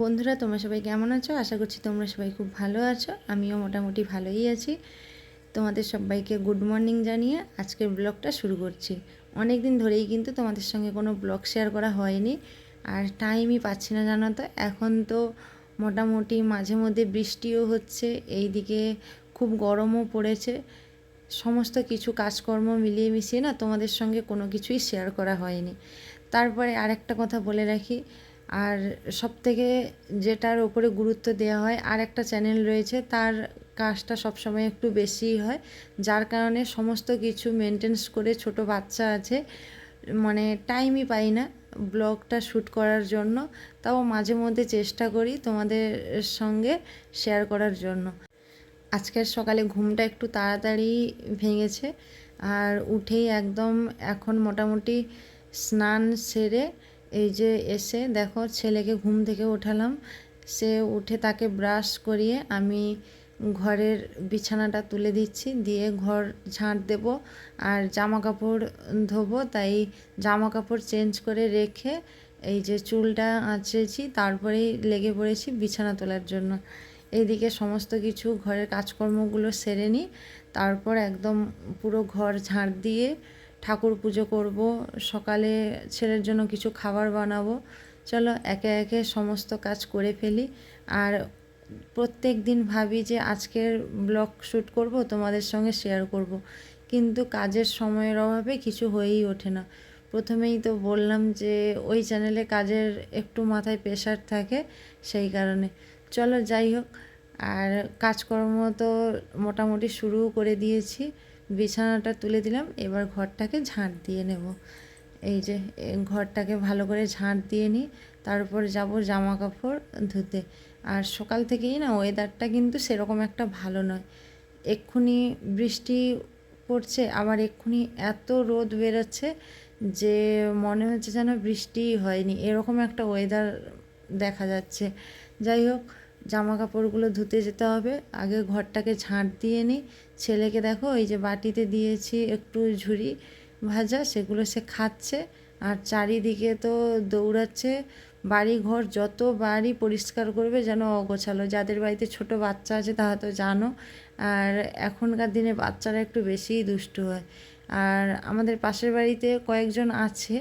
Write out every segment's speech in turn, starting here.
বন্ধুরা, তোমরা সবাই কেমন আছো? আশা করছি তোমরা সবাই খুব ভালো আছো। আমিও মোটামুটি ভালোই আছি। তোমাদের সবাইকে গুড মর্নিং জানিয়ে আজকের ব্লগটা শুরু করছি। অনেক দিন ধরেই কিন্তু তোমাদের সঙ্গে কোনো ব্লগ শেয়ার করা হয়নি, আর টাইমই পাচ্ছি না, জানো তো। এখন তো মোটামুটি মাঝে মধ্যে বৃষ্টিও হচ্ছে, এইদিকে খুব গরমও পড়েছে। সমস্ত কিছু কাজকর্ম মিলিয়ে মিশিয়ে না তোমাদের সঙ্গে কোনো কিছুই শেয়ার করা হয়নি। তারপরে আরেকটা কথা বলে রাখি, আর সবথেকে যেটার ওপরে গুরুত্ব দেওয়া হয়, আর একটা চ্যানেল রয়েছে, তার কাজটা সবসময় একটু বেশিই হয়, যার কারণে সমস্ত কিছু মেনটেন্স করে, ছোট বাচ্চা আছে, মানে টাইমই পাই না ব্লগটা শ্যুট করার জন্য। তাও মাঝে মধ্যে চেষ্টা করি তোমাদের সঙ্গে শেয়ার করার জন্য। আজকের সকালে ঘুমটা একটু তাড়াতাড়ি ভেঙেছে, আর উঠেই একদম এখন মোটামুটি স্নান সেরে এই যে এসে দেখো ছেলেকে ঘুম থেকে ওঠালাম। সে উঠে তাকে ব্রাশ করিয়ে আমি ঘরের বিছানাটা তুলে দিচ্ছি, দিয়ে ঘর ঝাঁট দেব আর জামা কাপড় ধোবো। তাই জামা কাপড় চেঞ্জ করে রেখে এই যে চুলটা আঁচড়েছি, তারপরেই লেগে পড়েছি বিছানা তোলার জন্য। এইদিকে সমস্ত কিছু ঘরের কাজকর্মগুলো সেরে নিই, তারপর একদম পুরো ঘর ঝাঁট দিয়ে ঠাকুর পুজো করব, সকালে ছেলের জন্য কিছু খাবার বানাবো। চলো একে একে সমস্ত কাজ করে ফেলি। আর প্রত্যেক দিন ভাবি যে আজকের ব্লগ শ্যুট করব, তোমাদের সঙ্গে শেয়ার করব, কিন্তু কাজের সময়ের অভাবে কিছু হয়েই ওঠে না। প্রথমেই তো বললাম যে ওই চ্যানেলে কাজের একটু মাথায় প্রেশার থাকে, সেই কারণে। চলো যাই হোক, আর কাজকর্ম তো মোটামুটি শুরু করে দিয়েছি। বিছানাটা তুলে দিলাম, এবার ঘরটাকে ঝাঁট দিয়ে নেব। এই যে ঘরটাকে ভালো করে ঝাঁট দিয়ে নিই, তারপর যাব জামা কাপড় ধুতে। আর সকাল থেকেই না ওয়েদারটা কিন্তু সেরকম একটা ভালো নয়। এক্ষুনি বৃষ্টি পড়ছে, আবার এক্ষুনি এত রোদ বেরোচ্ছে যে মনে হচ্ছে যেন বৃষ্টিই হয়নি, এরকম একটা ওয়েদার দেখা যাচ্ছে। যাই হোক, জামা কাপড়গুলো ধুতে যেতে হবে, আগে ঘরটাকে ঝাঁট দিয়ে নিই। ছেলেকে দেখো এই যে বাটিতে দিয়েছি একটু ঝুরি ভাজা, সেগুলো সে খাচ্ছে, আর চারিদিকে তো দৌড়াচ্ছে। বাড়ি ঘর যত বাড়ি পরিষ্কার করবে যেন অগোছালো। যাদের বাড়িতে ছোট বাচ্চা আছে তারা তো জানো, আর এখনকার দিনে বাচ্চারা একটু বেশিই দুষ্টু হয়। আর আমাদের পাশের বাড়িতে কয়েকজন আছে,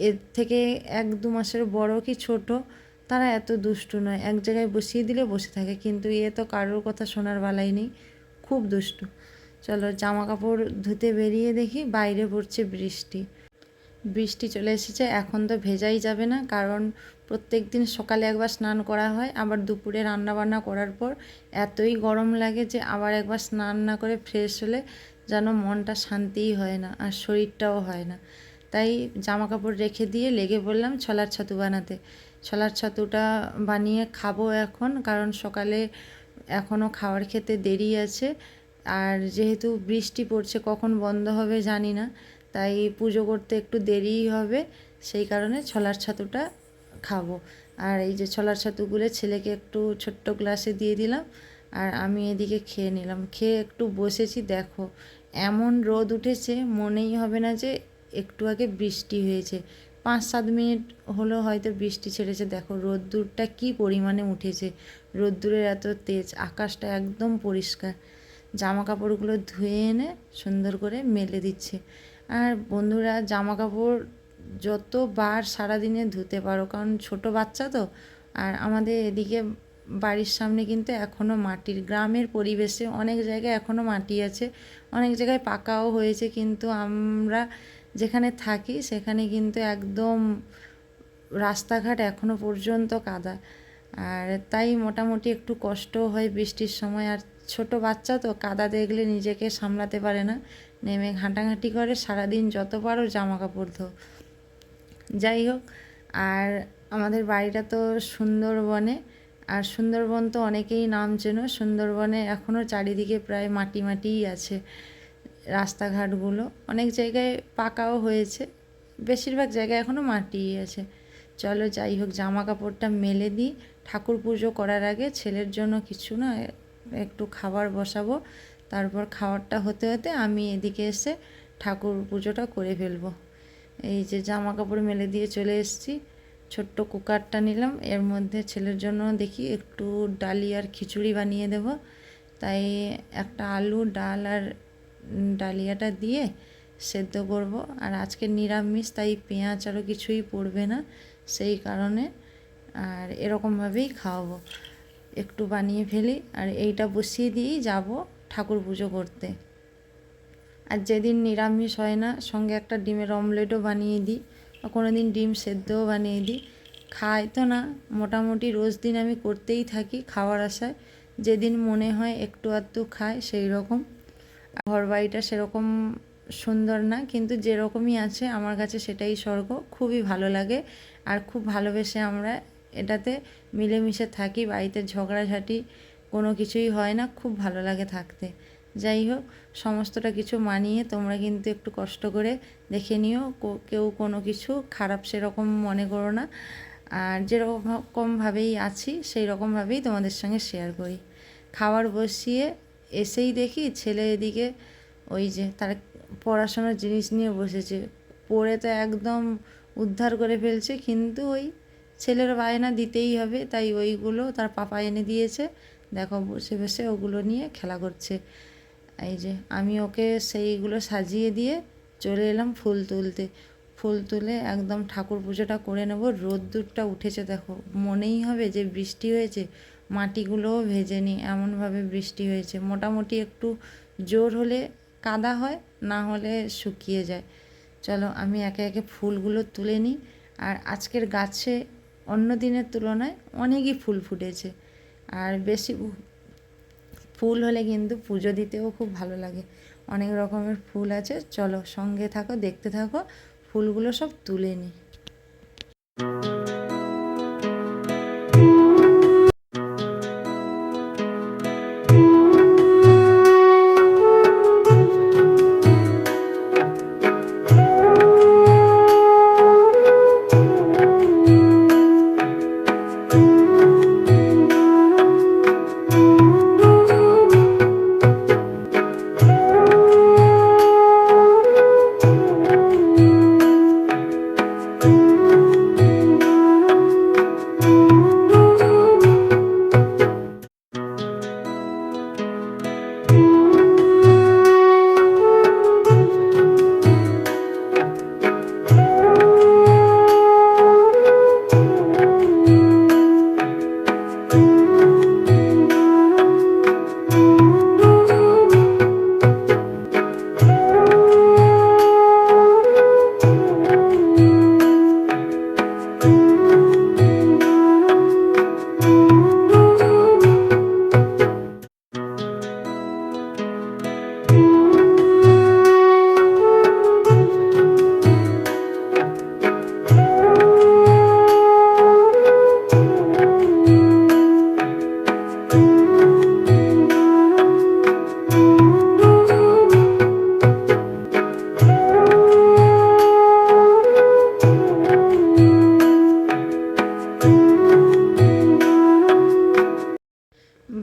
এর থেকে 1-2 মাসের বড় কি ছোট, তারা এত দুষ্টু নয়, এক জায়গায় বসিয়ে দিলে বসে থাকে, কিন্তু এ তো কারোর কথা শোনার বালাই নেই, খুব দুষ্টু। চলো জামা কাপড় ধুতে বেরিয়ে দেখি বাইরে পড়ছে বৃষ্টি। বৃষ্টি চলে এসেছে, এখন তো ভেজাই যাবে না, কারণ প্রত্যেক দিন সকালে একবার স্নান করা হয়, আবার দুপুরে রান্না বান্না করার পর এতই গরম লাগে যে আবার একবার স্নান না করে ফ্রেশ হলে যেন মনটা শান্তিই হয় না, আর শরীরটাও হয় না। তাই জামা কাপড় রেখে দিয়ে লেগে পড়লাম ছোলার ছাতু বানাতে। ছোলার ছাতুটা বানিয়ে খাবো এখন, কারণ সকালে এখনও খাবার খেতে দেরি আছে। আর যেহেতু বৃষ্টি পড়ছে, কখন বন্ধ হবে জানি না, তাই পুজো করতে একটু দেরিই হবে, সেই কারণে ছোলার ছাতুটা খাবো। আর এই যে ছোলার ছাতুগুলো ছেলেকে একটু ছোট্ট গ্লাসে দিয়ে দিলাম, আর আমি এদিকে খেয়ে নিলাম। খেয়ে একটু বসেছি, দেখো এমন রোদ উঠেছে, মনেই হবে না যে একটু আগে বৃষ্টি হয়েছে। 5-7 মিনিট হলো হয়তো বৃষ্টি ছেড়েছে। দেখো রোদ্দুরটা কী পরিমাণে উঠেছে, রোদ্দুরের এত তেজ, আকাশটা একদম পরিষ্কার। জামা কাপড়গুলো ধুয়ে এনে সুন্দর করে মেলে দিচ্ছে। আর বন্ধুরা, জামা কাপড় যতবার সারাদিনে ধুতে পারো, কারণ ছোট বাচ্চা তো। আর আমাদের এদিকে বাড়ির সামনে কিন্তু এখনও মাটির, গ্রামের পরিবেশে অনেক জায়গায় এখনও মাটি আছে, অনেক জায়গায় পাকাও হয়েছে, কিন্তু আমরা যেখানে থাকি সেখানে কিন্তু একদম রাস্তাঘাট এখনও পর্যন্ত কাদা। আর তাই মোটামুটি একটু কষ্টও হয় বৃষ্টির সময়। আর ছোট বাচ্চা তো, কাদা দেখলে নিজেকে সামলাতে পারে না, নেমে ঘাঁটাঘাঁটি করে, সারাদিন যত পারো জামা কাপড় ধো। যাই হোক, আর আমাদের বাড়িটা তো সুন্দরবনে, আর সুন্দরবন তো অনেকেই নাম চেনো। সুন্দরবনে এখনও চারিদিকে প্রায় মাটি মাটিই আছে, রাস্তাঘাটগুলো অনেক জায়গায় পাকাও হয়েছে, বেশিরভাগ জায়গায় এখনও মাটিই আছে। চলো যাই হোক, জামা কাপড়টা মেলে দিই। ঠাকুর পুজো করার আগে ছেলের জন্য কিছু না একটু খাবার বসাবো, তারপর খাবারটা হতে হতে আমি এদিকে এসে ঠাকুর পুজোটা করে ফেলবো। এই যে জামা কাপড় মেলে দিয়ে চলে এসেছি, ছোট্ট কুকারটা নিলাম, এর মধ্যে ছেলের জন্য দেখি একটু ডালি আর খিচুড়ি বানিয়ে দেব। তাই একটা আলু, ডাল আর ডালিয়াটা দিয়ে সেদ্ধ করব। আর আজকে নিরামিষ, তাই পেঁয়াজ আরও কিছুই পড়বে না, সেই কারণে আর এরকমভাবেই খাওয়াবো। একটু বানিয়ে ফেলি আর এইটা বসিয়ে দিয়েই যাব ঠাকুর পুজো করতে। আর যেদিন নিরামিষ হয় না, সঙ্গে একটা ডিমের অমলেটও বানিয়ে দিই, বা কোনো দিন ডিম সেদ্ধও বানিয়ে দিই। খাই তো না, মোটামুটি রোজ দিন আমি করতেই থাকি খাওয়ার আশায়। যেদিন মনে হয় একটু আধটু খাই সেই রকম। ঘর বাড়িটা সেরকম সুন্দর না, কিন্তু যেরকমই আছে আমার কাছে সেটাই স্বর্গ। খুবই ভালো লাগে আর খুব ভালোবেসে আমরা এটাতে মিলেমিশে থাকি। বাড়িতে ঝগড়াঝাটি কোনো কিছুই হয় না, খুব ভালো লাগে থাকতে। যাই হোক, সমস্তটা কিছু মানিয়ে তোমরা কিন্তু একটু কষ্ট করে দেখে নিও, কেউ কোনো কিছু খারাপ সেরকম মনে করো না। আর যেরকমভাবেই আছি সেই রকমভাবেই তোমাদের সঙ্গে শেয়ার করি। খাবার বসিয়ে এসেই দেখি ছেলে এদিকে ওই যে তার পড়াশোনার জিনিস নিয়ে বসেছে, পড়ে তো একদম উদ্ধার করে ফেলছে, কিন্তু ওই ছেলের বায়না দিতেই হবে, তাই ওইগুলো তার পাপা এনে দিয়েছে। দেখো বসে বসে ওগুলো নিয়ে খেলা করছে। এই যে আমি ওকে সেইগুলো সাজিয়ে দিয়ে চলে এলাম ফুল তুলতে। ফুল তুলে একদম ঠাকুর পুজোটা করে নেব। রোদ্দুরটা উঠেছে দেখো, মনেই হবে যে বৃষ্টি হয়েছে। মাটিগুলোও ভেজেনি, এমনভাবে বৃষ্টি হয়েছে। মোটামুটি একটু জোর হলে কাদা হয়, না হলে শুকিয়ে যায়। চলো আমি একে একে ফুলগুলো তুলে নিই। আর আজকের গাছে অন্য দিনের তুলনায় অনেকই ফুল ফুটেছে। আর বেশি ফুল হলে কিন্তু পুজো দিতেও খুব ভালো লাগে। অনেক রকমের ফুল আছে, চলো সঙ্গে থাকো, দেখতে থাকো। ফুলগুলো সব তুলে নিই।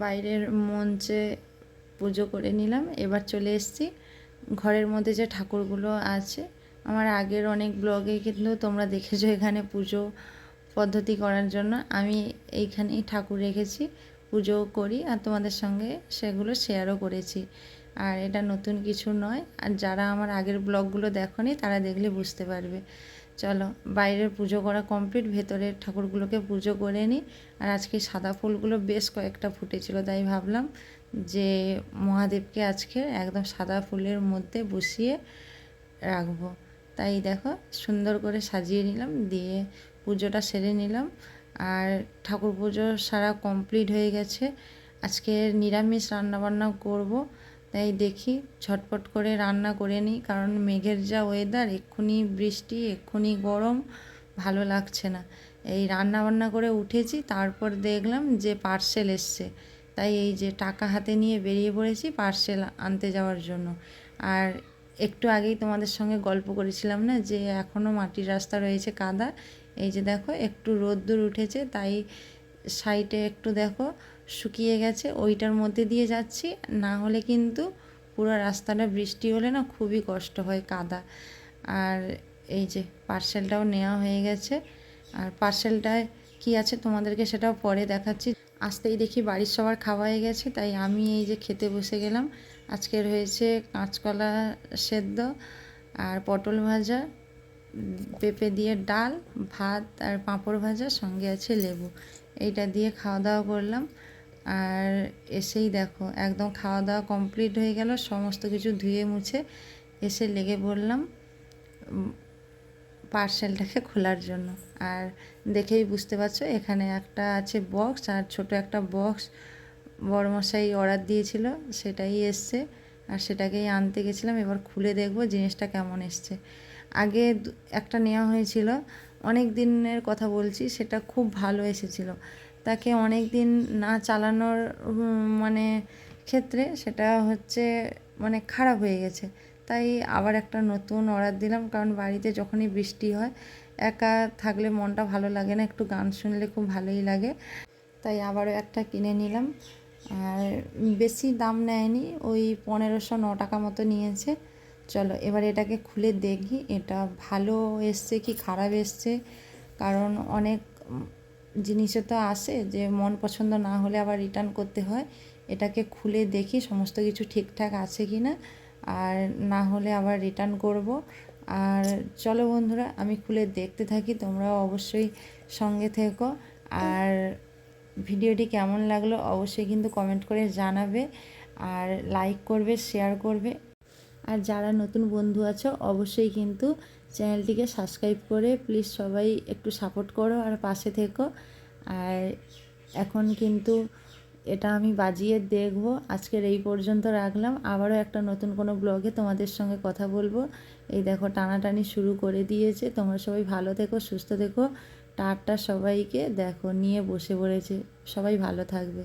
বাইরের মঞ্চে পুজো করে নিলাম। এবার চলে এসেছি ঘরের মধ্যে যে ঠাকুরগুলো আছে। আমার আগের অনেক ব্লগে কিন্তু তোমরা দেখেছো এখানে পুজো পদ্ধতি করার জন্য আমি এইখানেই ঠাকুর রেখেছি, পুজোও করি আর তোমাদের সঙ্গে সেগুলো শেয়ারও করেছি। আর এটা নতুন কিছু নয়, আর যারা আমার আগের ব্লগগুলো দেখোনি তারা দেখলে বুঝতে পারবে। চলো বাইরের পুজো করা কমপ্লিট, ভেতরের ঠাকুরগুলোকে পুজো করে নিই। আর আজকে সাদা ফুলগুলো বেশ কয়েকটা ফুটেছিল, তাই ভাবলাম যে মহাদেবকে আজকে একদম সাদা ফুলের মধ্যে বসিয়ে রাখবো। তাই দেখো সুন্দর করে সাজিয়ে নিলাম, দিয়ে পুজোটা সেরে নিলাম। আর ঠাকুর পুজো সারা কমপ্লিট হয়ে গেছে। আজকে নিরামিষ রান্নাবান্না করব, তাই দেখি ঝটপট করে রান্না করে নিই, কারণ মেঘের যা ওয়েদার, এক্ষুনি বৃষ্টি এক্ষুনি গরম, ভালো লাগছে না। এই রান্না বান্না করে উঠেছি, তারপর দেখলাম যে পার্সেল এসছে, তাই এই যে টাকা হাতে নিয়ে বেরিয়ে পড়েছি পার্সেল আনতে যাওয়ার জন্য। আর একটু আগেই তোমাদের সঙ্গে গল্প করেছিলাম না যে এখনও মাটির রাস্তা রয়েছে কাদা। এই যে দেখো একটু রোদ্দুর উঠেছে, তাই সাইডে একটু দেখো শুকিয়ে গেছে, ওইটার মধ্যে দিয়ে যাচ্ছি। না হলে কিন্তু পুরো রাস্তাটা বৃষ্টি হলে না খুবই কষ্ট হয়, কাদা। আর এই যে পার্সেলটাও নেওয়া হয়ে গেছে। আর পার্সেলটায় কি আছে তোমাদেরকে সেটাও পরে দেখাচ্ছি। আসতেই দেখি বাড়ির সবার খাওয়া হয়ে গেছে, তাই আমি এই যে খেতে বসে গেলাম। আজকের হয়েছে কাঁচকলা সেদ্ধ আর পটল ভাজা, পেঁপে দিয়ে ডাল, ভাত আর পাঁপড় ভাজা, সঙ্গে আছে লেবু। এইটা দিয়ে খাওয়া দাওয়া করলাম। আর এসেই দেখো একদম খাওয়া দাওয়া কমপ্লিট হয়ে গেল, সমস্ত কিছু ধুয়ে মুছে এসে লেগে পড়লাম পার্সেলটাকে খোলার জন্য। আর দেখেই বুঝতে পারছো এখানে একটা আছে বক্স, আর ছোট একটা বক্স বড়মশাই অর্ডার দিয়েছিল, সেটাই এসছে। আর সেটাকেই আনতে গেছিলাম, এবার খুলে দেখবো জিনিসটা কেমন এসছে। আগে একটা নেওয়া হয়েছিল, অনেক দিনের কথা বলছি, সেটা খুব ভালো এসেছিল। তাকে অনেক দিন না চালানোর মানে ক্ষেত্রে সেটা হচ্ছে মানে খারাপ হয়ে গেছে। তাই আবার একটা নতুন অর্ডার দিলাম, কারণ বাড়িতে যখনই বৃষ্টি হয় একা থাকলে মনটা ভালো লাগে না, একটু গান শুনলে খুব ভালোই লাগে। তাই আবারও একটা কিনে নিলাম। আর বেশি দাম নেয়নি, ওই 1509 টাকা মতো নিয়েছে। চলো এবার এটাকে খুলে দেখি এটা ভালো এসছে কি খারাপ এসছে, কারণ অনেক জিনিসে তো আসে যে মন পছন্দ না হলে আবার রিটার্ন করতে হয়। এটাকে খুলে দেখি সমস্ত কিছু ঠিকঠাক আছে কি না, আর না হলে আবার রিটার্ন করব। আর চলো বন্ধুরা, আমি খুলে দেখতে থাকি, তোমরাও অবশ্যই সঙ্গে থেকো। আর ভিডিওটি কেমন লাগলো অবশ্যই কিন্তু কমেন্ট করে জানাবে, আর লাইক করবে, শেয়ার করবে। আর যারা নতুন বন্ধু আছো অবশ্যই কিন্তু চ্যানেলটিকে সাবস্ক্রাইব করে প্লিজ সবাই একটু সাপোর্ট করো আর পাশে থেকো। আর এখন কিন্তু এটা আমি বাজিয়ে দেখব। আজকের এই পর্যন্ত রাখলাম, আবারও একটা নতুন কোনো ব্লগে তোমাদের সঙ্গে কথা বলবো। এই দেখো টানাটানি শুরু করে দিয়েছে। তোমরা সবাই ভালো থেকো, সুস্থ থেকো। টাটা সবাইকে। দেখো নিয়ে বসে পড়েছে, সবাই ভালো থাকবে।